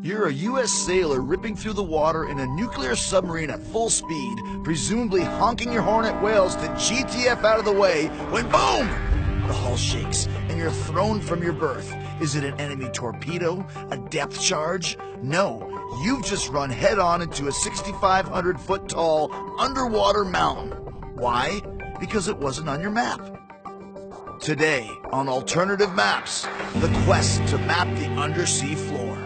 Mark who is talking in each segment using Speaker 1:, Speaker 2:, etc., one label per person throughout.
Speaker 1: You're a U.S. sailor ripping through the water in a nuclear submarine at full speed, presumably honking your horn at whales to GTF out of the way, when boom! The hull shakes, and you're thrown from your berth. Is it an enemy torpedo? A depth charge? No, you've just run head-on into a 6,500-foot tall underwater mountain. Why? Because it wasn't on your map. Today, on Alternative Maps, the quest to map the undersea floor.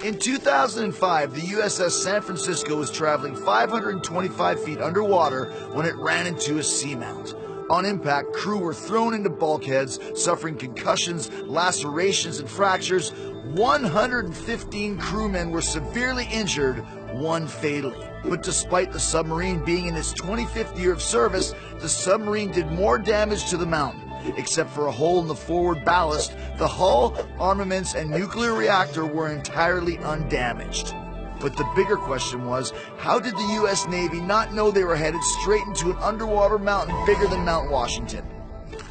Speaker 1: In 2005, the USS San Francisco was traveling 525 feet underwater when it ran into a seamount. On impact, crew were thrown into bulkheads, suffering concussions, lacerations, and fractures. 115 crewmen were severely injured, one fatally. But despite the submarine being in its 25th year of service, the submarine did more damage to the mountain. Except for a hole in the forward ballast, the hull, armaments, and nuclear reactor were entirely undamaged. But the bigger question was, how did the U.S. Navy not know they were headed straight into an underwater mountain bigger than Mount Washington?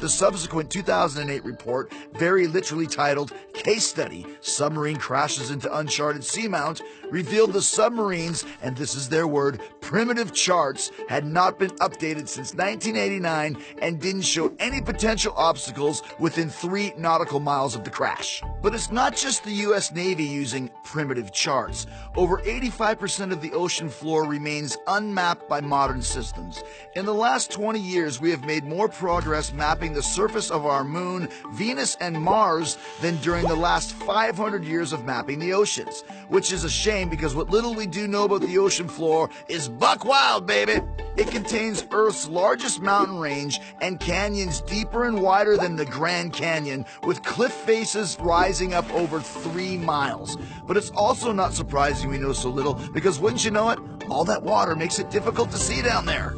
Speaker 1: The subsequent 2008 report, very literally titled Case Study, Submarine Crashes into Uncharted Seamount, revealed the submarines, and this is their word, primitive charts had not been updated since 1989 and didn't show any potential obstacles within 3 nautical miles of the crash. But it's not just the U.S. Navy using primitive charts. Over 85% of the ocean floor remains unmapped by modern systems. In the last 20 years, we have made more progress mapping the surface of our moon, Venus, and Mars than during the last 500 years of mapping the oceans. Which is a shame because what little we do know about the ocean floor is buck wild, baby! It contains Earth's largest mountain range and canyons deeper and wider than the Grand Canyon, with cliff faces rising up over 3 miles. But it's also not surprising we know so little because wouldn't you know it, all that water makes it difficult to see down there.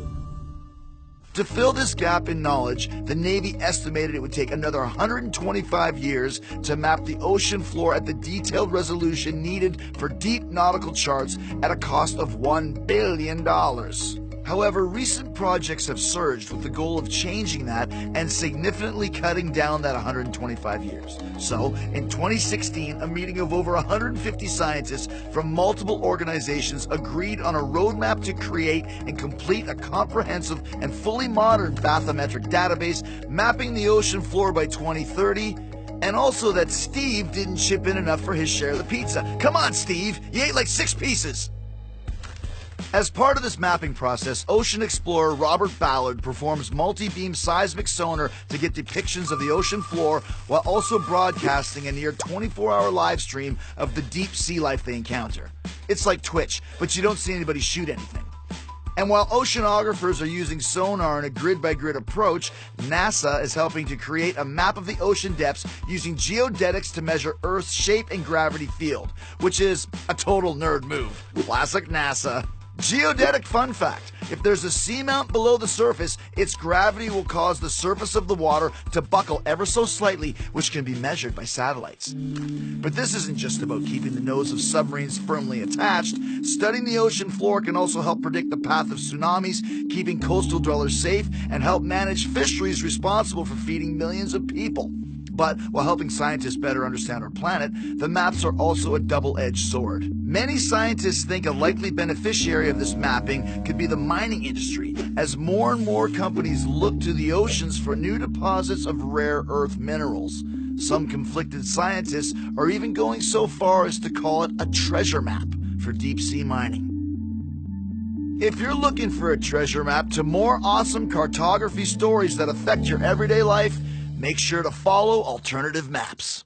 Speaker 1: To fill this gap in knowledge, the Navy estimated it would take another 125 years to map the ocean floor at the detailed resolution needed for deep nautical charts at a cost of $1 billion. However, recent projects have surged with the goal of changing that and significantly cutting down that 125 years. So, in 2016, a meeting of over 150 scientists from multiple organizations agreed on a roadmap to create and complete a comprehensive and fully modern bathymetric database mapping the ocean floor by 2030, and also that Steve didn't chip in enough for his share of the pizza. Come on, Steve, you ate like 6 pieces. As part of this mapping process, ocean explorer Robert Ballard performs multi-beam seismic sonar to get depictions of the ocean floor while also broadcasting a near 24-hour live stream of the deep sea life they encounter. It's like Twitch, but you don't see anybody shoot anything. And while oceanographers are using sonar in a grid-by-grid approach, NASA is helping to create a map of the ocean depths using geodetics to measure Earth's shape and gravity field, which is a total nerd move. Classic NASA. Geodetic fun fact, if there's a seamount below the surface, its gravity will cause the surface of the water to buckle ever so slightly, which can be measured by satellites. But this isn't just about keeping the nose of submarines firmly attached. Studying the ocean floor can also help predict the path of tsunamis, keeping coastal dwellers safe, and help manage fisheries responsible for feeding millions of people. But while helping scientists better understand our planet, the maps are also a double-edged sword. Many scientists think a likely beneficiary of this mapping could be the mining industry, as more and more companies look to the oceans for new deposits of rare earth minerals. Some conflicted scientists are even going so far as to call it a treasure map for deep-sea mining. If you're looking for a treasure map to more awesome cartography stories that affect your everyday life, make sure to follow Alternative Maps.